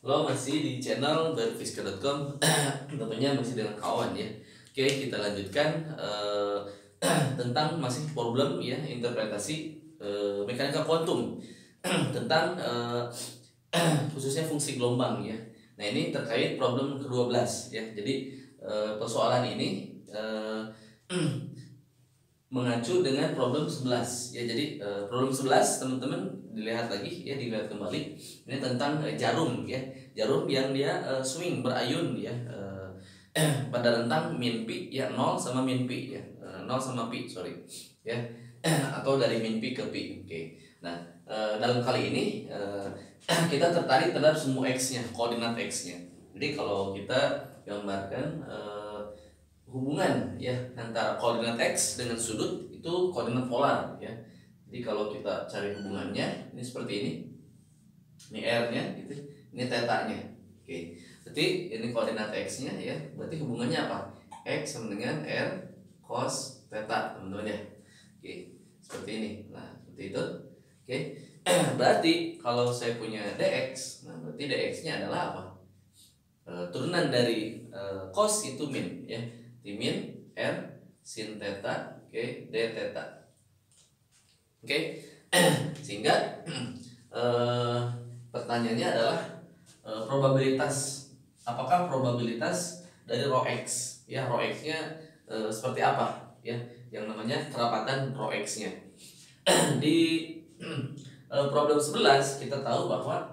Lo masih di channel berfiska.com. Tentunya masih dengan kawan ya. Oke, kita lanjutkan tentang masih problem ya, interpretasi mekanika kuantum tentang khususnya fungsi gelombang ya. Nah, ini terkait problem ke-12 ya. Jadi persoalan ini mengacu dengan problem 11 ya. Jadi problem 11 teman-teman dilihat lagi ya, dilihat kembali. Ini tentang jarum ya. Jarum yang dia swing, berayun ya, pada rentang min pi ya, 0 sama min pi ya. 0 sama pi, sorry. Ya. Atau dari min pi ke pi. Oke. Nah, dalam kali ini kita tertarik terhadap semua x-nya, koordinat x-nya. Jadi kalau kita gambarkan hubungan ya antara koordinat x dengan sudut itu koordinat polar ya. Jadi kalau kita cari hubungannya ini seperti ini. Ini r-nya gitu. Ini θ-nya. Oke. Berarti ini koordinat x-nya ya. Berarti hubungannya apa? X sama dengan r cos θ, teman-teman ya. Oke. Seperti ini. Nah, seperti itu. Oke. Berarti kalau saya punya dx, nah berarti dx-nya adalah apa? Turunan dari cos itu min ya. Min r sin theta, oke, d theta. Oke. Sehingga pertanyaannya adalah probabilitas, apakah probabilitas dari rho x ya, rho x-nya seperti apa ya, yang namanya kerapatan rho x-nya. Di problem 11 kita tahu bahwa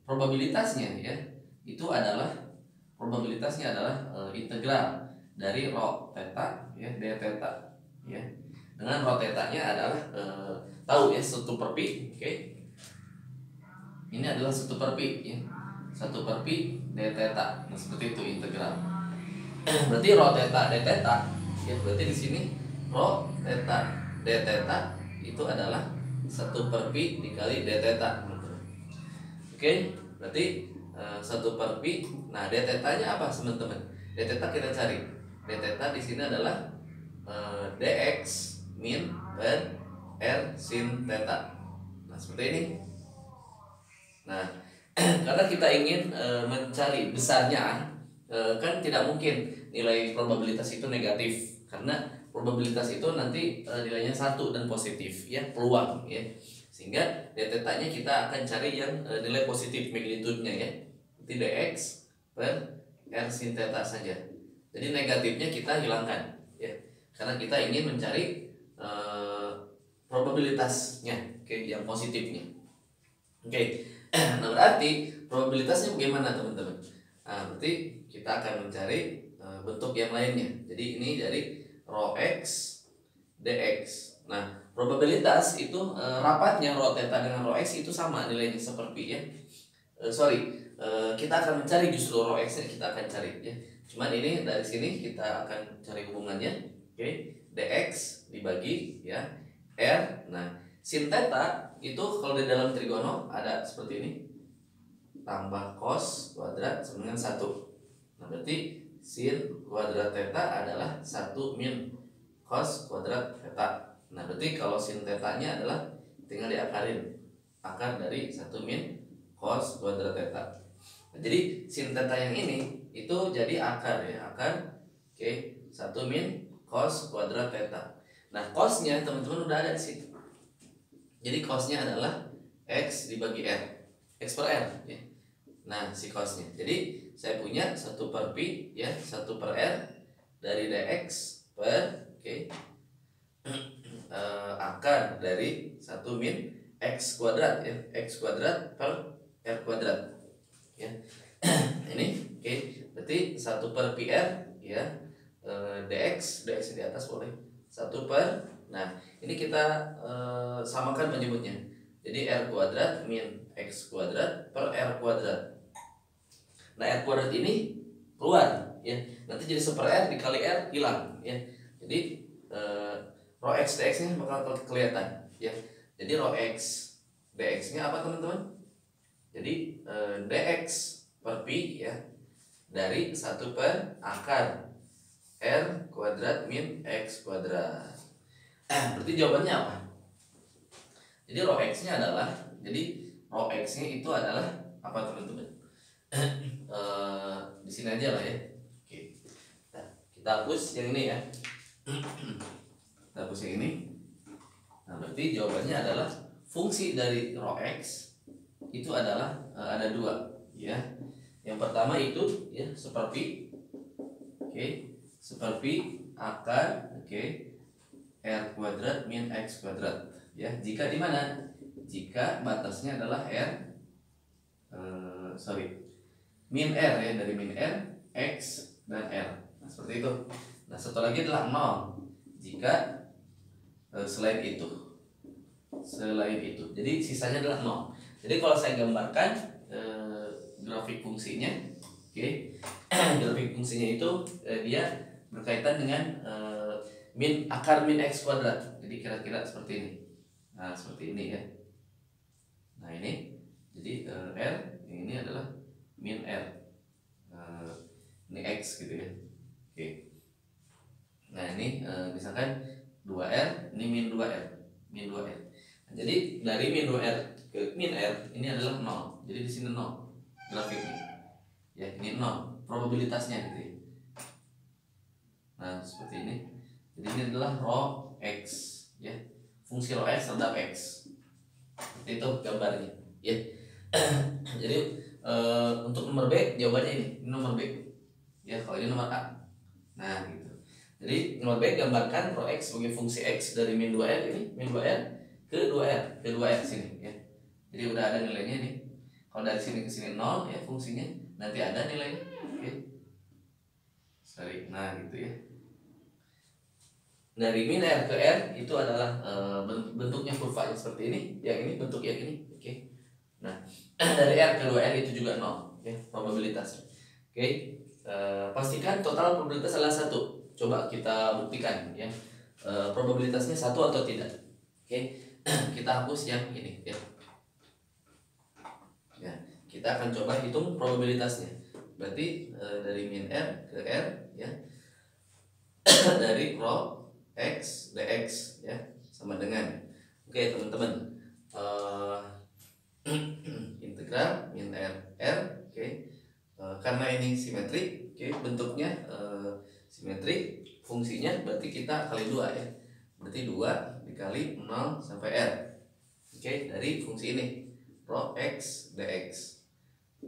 probabilitasnya ya itu adalah integral dari rho theta ya, d theta ya, dengan rho theta-nya adalah tahu ya, 1 per pi. Oke. Ini adalah 1 per pi ya. 1 per pi d theta. Nah, seperti itu integral. Berarti rho theta d theta ya, berarti di sini rho theta d theta itu adalah 1 per pi dikali d theta. Oke, berarti 1 per pi. Nah, d theta-nya apa, teman-teman? D theta kita cari. D theta di sini adalah dx min per r sin theta. Nah, seperti ini. Nah, karena kita ingin mencari besarnya, kan tidak mungkin nilai probabilitas itu negatif, karena probabilitas itu nanti nilainya 1 dan positif ya, peluang ya. Sehingga d theta-nya kita akan cari yang nilai positif magnitude-nya ya. Berarti dx per r sin theta saja. Jadi negatifnya kita hilangkan ya, karena kita ingin mencari probabilitasnya, oke, yang positifnya. Oke. Nah, berarti probabilitasnya bagaimana, teman-teman? Nah, berarti kita akan mencari bentuk yang lainnya. Jadi ini dari rho x dx. Nah, probabilitas itu rapatnya rho theta dengan rho x itu sama nilainya, seperti ya. Kita akan mencari justru rho x-nya kita akan cari ya. Cuman ini dari sini kita akan cari hubungannya. Oke, dx dibagi ya r. Nah, sin theta itu kalau di dalam trigono ada seperti ini, tambah cos kuadrat sama dengan 1. Nah, berarti sin kuadrat theta adalah 1 min cos kuadrat theta. Nah, berarti kalau sin theta-nya adalah tinggal diakalin, akar dari 1 min cos kuadrat theta. Nah, jadi sin theta yang ini itu jadi akar ya, akar, oke, 1 min cos kuadrat theta. Nah, cosnya teman-teman udah ada di situ. Jadi cosnya adalah x dibagi r, x per r ya. Nah, si cosnya. Jadi saya punya 1 per pi ya, 1 per r dari dx per akar dari 1 min x kuadrat ya, x kuadrat per r kuadrat ya. Ini berarti 1 per pi r ya, dx di atas boleh 1 per. Nah, ini kita samakan penyebutnya. Jadi r kuadrat min x kuadrat per r kuadrat. Nah, r kuadrat ini keluar ya. Nanti jadi 1 per r dikali r hilang ya. Jadi rho x dx-nya bakal kelihatan ya. Jadi rho x dx-nya apa, teman-teman? Jadi dx per pi ya dari 1 per akar r kuadrat min x kuadrat. Berarti jawabannya apa? Jadi rho x-nya adalah, jadi rho x-nya itu adalah apa teman-teman? Di sini aja lah ya. Oke. Nah, kita hapus yang ini ya. Kita hapus yang ini. Nah, berarti jawabannya adalah fungsi dari rho x itu adalah ada dua ya. Yang pertama itu ya super P. Oke, super P akar R kuadrat min X kuadrat ya. Jika di mana? Jika batasnya adalah min R ya, dari min R, X dan R. Nah, seperti itu. Nah, satu lagi adalah 0 jika selain itu. Jadi sisanya adalah 0. Jadi kalau saya gambarkan grafik fungsinya, grafik fungsinya itu dia berkaitan dengan akar min X kuadrat. Jadi kira-kira seperti ini. Nah, seperti ini ya. Nah, ini jadi R ini adalah min R. Ini X gitu ya. Oke. Nah, ini misalkan 2R, ini min 2R. Min 2R. Nah, jadi dari min 2R ke min R ini adalah 0. Jadi di sini 0 grafiknya. Ya, ini 0 probabilitasnya gitu ya. Nah, seperti ini. Jadi ini adalah rho X ya. Fungsi rho X terhadap X. Seperti itu gambarnya ya. Jadi untuk nomor B jawabannya ini nomor B. Ya, kalau ini nomor A. Nah, gitu. Jadi nomor B gambarkan rho X sebagai fungsi X dari min 2R ini, min 2R ke 2R sini ya. Jadi udah ada nilainya nih. Kalau dari sini ke sini 0 ya fungsinya, nanti ada nilainya. Oke. Sorry. Nah, gitu ya. Dari min R ke R itu adalah bentuknya kurvanya seperti ini, yang ini bentuk yang ini. Oke. Nah, dari R ke 2R itu juga 0 ya, probabilitasnya. Oke. Pastikan total probabilitas adalah 1. Coba kita buktikan ya. Probabilitasnya 1 atau tidak. Oke. Kita hapus yang ini ya. Ya, kita akan coba hitung probabilitasnya. Berarti dari min R ke R ya. Dari rho X dx ya sama dengan teman-teman integral min R karena ini simetri bentuknya simetri, fungsinya berarti kita kali 2 ya, berarti 2 dikali 0 sampai R dari fungsi ini rho X dx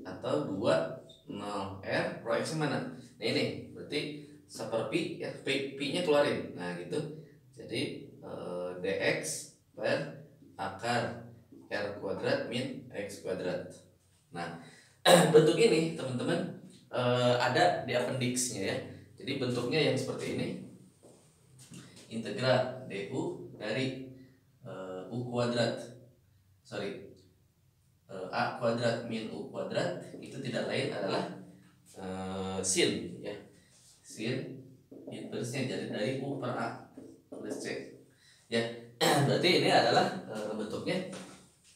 atau 2 0 R rho X mana? Nah, ini berarti super P ya, P nya keluarin. Nah, gitu. Jadi dx per akar R kuadrat min X kuadrat. Nah, bentuk ini teman-teman ada di appendixnya ya. Jadi bentuknya yang seperti ini. Integral du dari u kuadrat a kuadrat min u kuadrat itu tidak lain adalah sin ya. Sin inversnya jadi dari U per A plus C ya. Berarti ini adalah bentuknya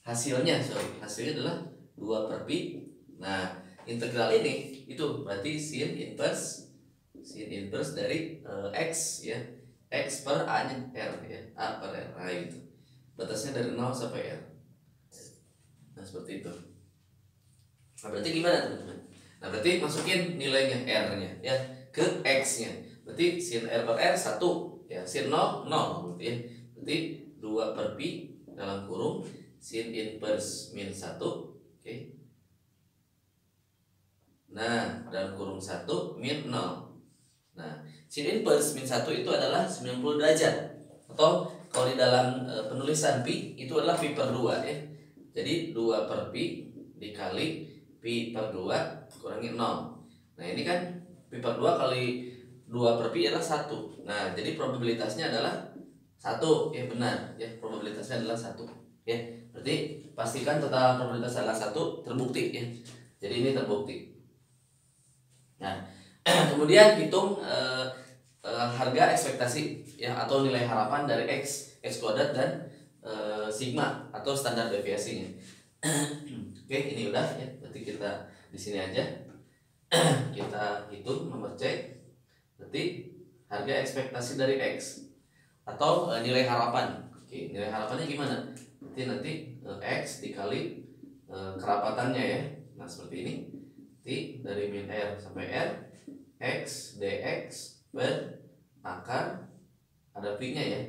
hasilnya adalah 2 per Pi. Nah, integral ini itu berarti sin inverse dari X ya, X per A nya R ya, A per R. Nah, itu batasnya dari 0 sampai R. Nah, seperti itu. Nah, berarti gimana teman-teman? Nah, berarti masukin nilainya R nya ya ke X nya. Berarti sin R per R 1 ya, sin 0 0 gitu ya. Berarti 2 per Pi dalam kurung sin inverse min 1 Nah, dalam kurung 1 min 0. Nah, sin inverse min 1 itu adalah 90 derajat. Atau kalau di dalam penulisan Pi itu adalah Pi per 2 ya. Jadi 2 per Pi dikali Pi per 2 kurangi 0. Nah, ini kan Pi per 2 kali 2 per Pi adalah 1. Nah, jadi probabilitasnya adalah 1 ya, benar ya, probabilitasnya adalah 1 ya. Berarti pastikan total probabilitas adalah 1 terbukti ya. Jadi ini terbukti. Nah, kemudian hitung harga ekspektasi ya, atau nilai harapan dari X kuadrat dan sigma atau standar deviasinya. Oke, ini udah ya. Berarti kita di sini aja. Kita hitung nomor C. Berarti harga ekspektasi dari X atau nilai harapan. Oke, nilai harapannya gimana? Berarti nanti X dikali kerapatannya ya. Nah seperti ini, T dari min R sampai R, X dx per akar, ada pi nya ya,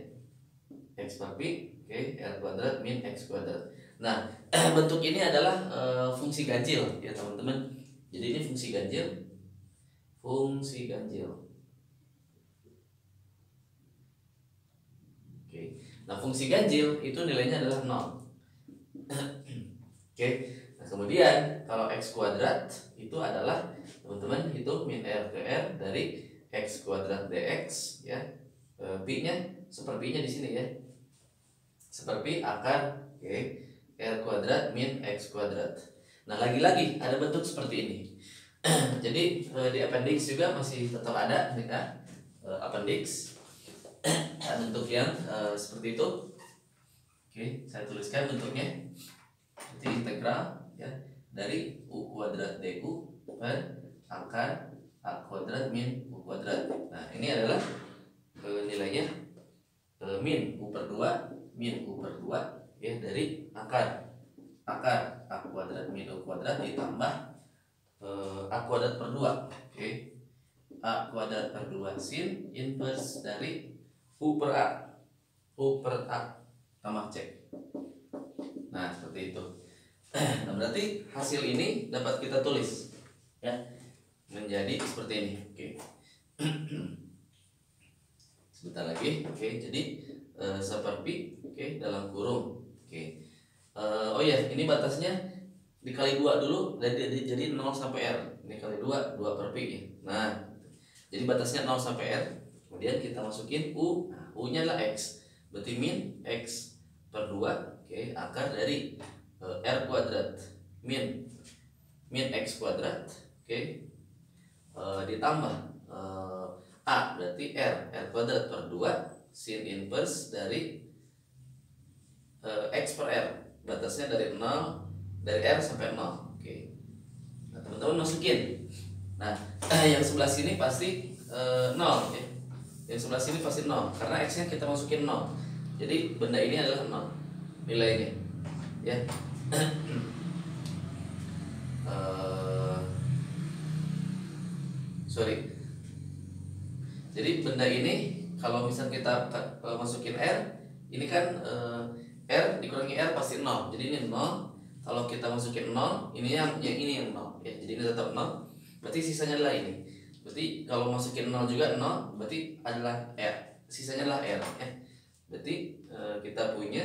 X per pi, oke, R kuadrat min X kuadrat. Nah bentuk ini adalah fungsi ganjil ya teman-teman. Jadi ini fungsi ganjil, fungsi ganjil. Oke, nah fungsi ganjil itu nilainya adalah 0. Oke, nah kemudian kalau X kuadrat itu adalah teman-teman hitung min R ke R dari X kuadrat dx ya, pi nya seperpinya di sini ya, seperti akar, oke, R kuadrat min X kuadrat. Nah lagi-lagi ada bentuk seperti ini. Jadi di appendix juga masih tetap ada ya, appendix bentuk yang seperti itu. Oke, saya tuliskan bentuknya. Jadi integral ya dari u kuadrat du per akar a kuadrat min u kuadrat. Nah ini adalah nilainya min u per 2 min u per 2 ya dari akar a kuadrat min u kuadrat ditambah a kuadrat per 2. Oke, a kuadrat per 2 sin inverse dari u per a tambah c. Nah seperti itu. Nah berarti hasil ini dapat kita tulis ya menjadi seperti ini. Oke. Sebentar lagi. Oke, jadi seperti oke dalam kurung. Oke. Oh ya, ini batasnya dikali 2 dulu, jadi 0 sampai R. Ini kali 2 per pi ya. Nah, jadi batasnya 0 sampai R. Kemudian kita masukin U. Nah, U-nya adalah X. Berarti min X per 2, oke, akar dari R kuadrat min X kuadrat, oke, ditambah A berarti R kuadrat per 2 sin inverse dari X per R. Batasnya dari 0, dari R sampai 0. Oke. Nah, teman-teman masukin. Nah, yang sebelah sini pasti 0 ya. Yang sebelah sini pasti 0 karena X-nya kita masukin 0. Jadi benda ini adalah 0 nilainya. Ya. Sorry. Jadi benda ini kalau misal kita masukin R, ini kan R dikurangi R pasti 0. Jadi ini 0. Kalau kita masukin 0, ini yang ini yang 0 ya. Jadi ini tetap 0. Berarti sisanya adalah ini. Berarti kalau masukin 0 juga 0, berarti adalah R. Sisanya adalah R ya. Berarti kita punya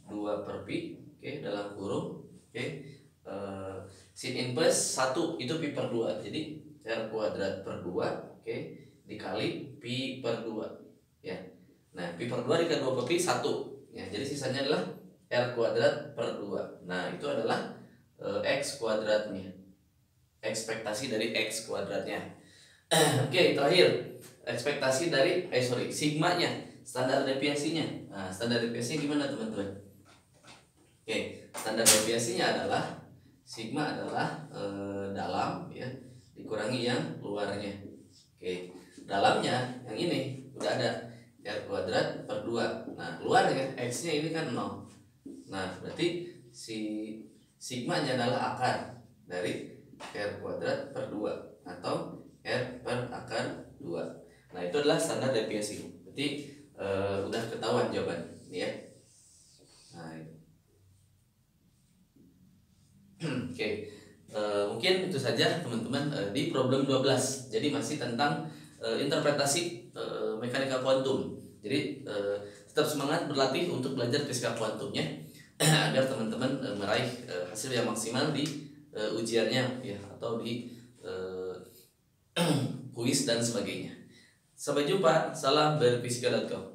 2 per pi, oke, dalam kurung, oke. Sin inverse 1 itu pi per 2. Jadi R kuadrat per 2, oke, dikali pi per 2 ya. Nah, pi per 2 dikali 2 per pi 1 ya. Jadi sisanya adalah R kuadrat per 2. Nah, itu adalah X kuadratnya. Ekspektasi dari X kuadratnya. Oke, terakhir ekspektasi dari sigmanya, standar deviasinya. Nah, standar deviasinya gimana teman-teman? Oke, standar deviasinya adalah sigma adalah dalam ya dikurangi yang luarnya. Oke, dalamnya yang ini udah ada R kuadrat per 2. Nah, luarnya X-nya ini kan 0. Nah, berarti si sigmanya adalah akar dari R kuadrat per 2 atau R per akar 2. Nah, itu adalah standar deviasi. Berarti udah ketahuan jawaban ini ya. Nah, itu. Oke. Mungkin itu saja teman-teman di problem 12. Jadi masih tentang interpretasi mekanika kuantum. Jadi tetap semangat berlatih untuk belajar fisika kuantumnya agar teman-teman meraih hasil yang maksimal di ujiannya ya atau di kuis dan sebagainya. Sampai jumpa. Salam dari fisika.com.